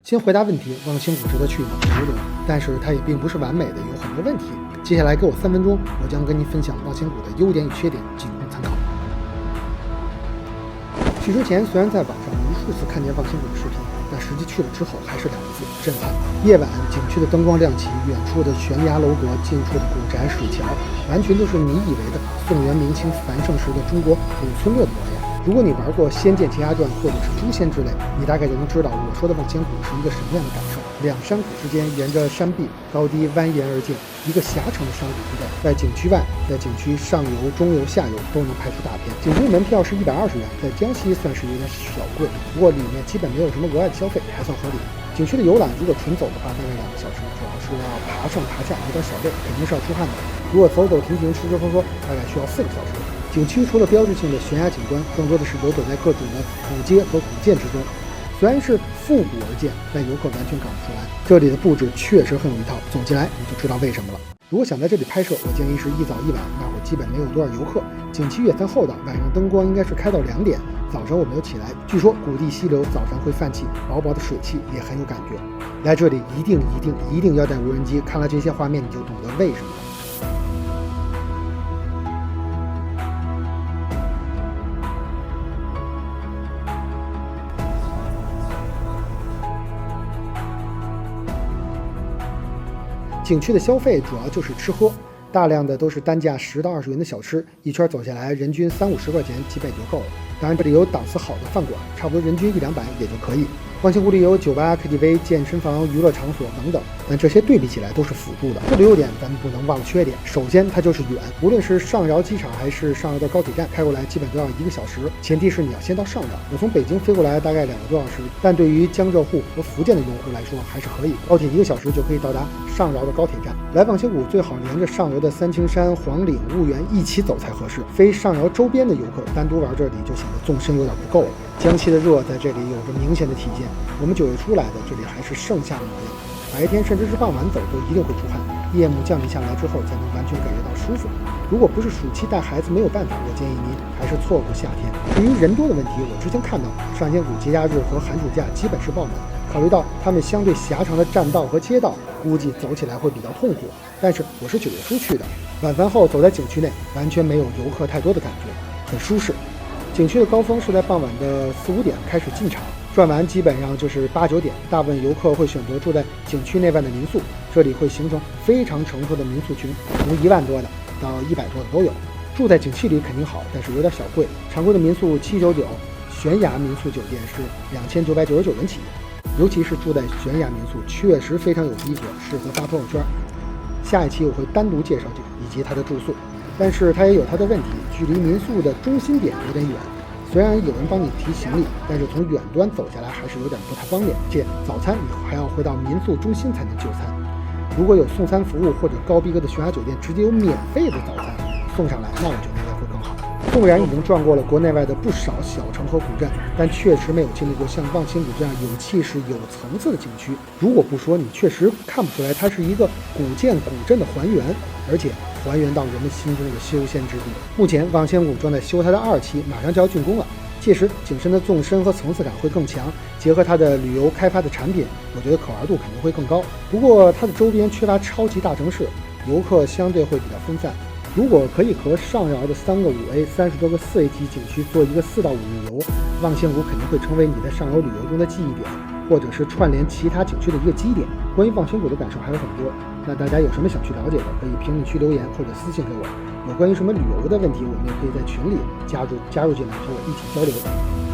先回答问题，望星谷值得去吗？值得，但是它也并不是完美的，有很多问题。接下来给我3分钟，我将跟您分享望星谷的优点与缺点，仅供参考。去之前，虽然在网上无数次看见望星谷的视频，但实际去了之后还是2个字：震撼。夜晚景区的灯光亮起，远处的悬崖楼阁，近处的古宅水桥，完全都是你以为的宋元明清繁盛时的中国古村落的模样。如果你玩过《仙剑奇侠传》或者是《诛仙》之类，你大概就能知道我说的望仙谷是一个什么样的感受。两山谷之间沿着山壁高低蜿蜒而建，一个狭长的山谷地带，在景区外，在景区上游、中游、下游都能拍出大片。景区门票是120元，在江西算是有点小贵，不过里面基本没有什么额外的消费，还算合理。景区的游览如果纯走的话，大概2个小时，主要是要爬上爬下，有点小累，肯定是要出汗的。如果走走停停、吃吃喝喝，大概需要4个小时。景区除了标志性的悬崖景观，更多的是游走在各种的古街和古建之中。虽然是复古而建，但游客完全赶不出来。这里的布置确实很有一套，走进来你就知道为什么了。如果想在这里拍摄，我建议是一早一晚，那会儿基本没有多少游客。景区也算厚道，晚上灯光应该是开到2点。早上我没有起来，据说谷地溪流早上会泛起薄薄的水汽，也很有感觉。来这里一定要带无人机，看了这些画面你就懂得为什么了。景区的消费主要就是吃喝，大量的都是单价10到20元的小吃，一圈走下来，人均30-50块钱基本就够了。当然这里有档次好的饭馆，差不多人均100-200也就可以。望星谷里有酒吧、KTV、健身房、娱乐场所等等，但这些对比起来都是辅助的。这个优点咱们不能忘了缺点。首先它就是远，无论是上饶机场还是上饶的高铁站，开过来基本都要1个小时，前提是你要先到上饶。我从北京飞过来大概2个多小时，但对于江浙沪和福建的用户来说还是可以，高铁1个小时就可以到达上饶的高铁站。来望星谷最好连着上游的三清山、黄岭、婺源一起走才合适，非上饶周边的游客单独玩这里就显得纵深有点不够了。江西的热在这里有着明显的体现，我们9月出来的，这里还是盛夏的模样，白天甚至是傍晚走都一定会出汗，夜幕降临下来之后才能完全感觉到舒服。如果不是暑期带孩子没有办法，我建议您还是错过夏天。至于人多的问题，我之前看到上仙谷节假日和寒暑假基本是爆满，考虑到他们相对狭长的栈道和街道，估计走起来会比较痛苦。但是我是9月初去的，晚饭后走在景区内，完全没有游客太多的感觉，很舒适。景区的高峰是在傍晚的4-5点开始进场，转完基本上就是8-9点，大部分游客会选择住在景区内外的民宿，这里会形成非常成熟的民宿群，从1万多的到100多的都有。住在景区里肯定好，但是有点小贵，常规的民宿799，悬崖民宿酒店是2999元起，尤其是住在悬崖民宿确实非常有逼格，适合发朋友圈。下一期我会单独介绍这个以及它的住宿，但是它也有它的问题，距离民宿的中心点有点远，虽然有人帮你提行李，但是从远端走下来还是有点不太方便，且早餐你还要回到民宿中心才能就餐。如果有送餐服务或者高逼格的悬崖酒店直接有免费的早餐送上来，那我觉得应该会更好。纵然已经转过了国内外的不少小城和古镇，但确实没有经历过像望星谷这样有气势有层次的景区。如果不说，你确实看不出来它是一个古建古镇的还原，而且还原到人们心中的修仙之地。目前望仙谷正在修它的2期，马上就要竣工了，届时景深的纵深和层次感会更强，结合它的旅游开发的产品，我觉得可玩度肯定会更高。不过它的周边缺乏超级大城市，游客相对会比较分散。如果可以和上饶的3个5A、30多个4A 级景区做一个4到5日游，望仙谷肯定会成为你在上饶旅游中的记忆点，或者是串联其他景区的一个基点。关于望仙谷的感受还有很多，那大家有什么想去了解的，可以评论区留言或者私信给我。有关于什么旅游的问题，我们也可以在群里加入进来和我一起交流。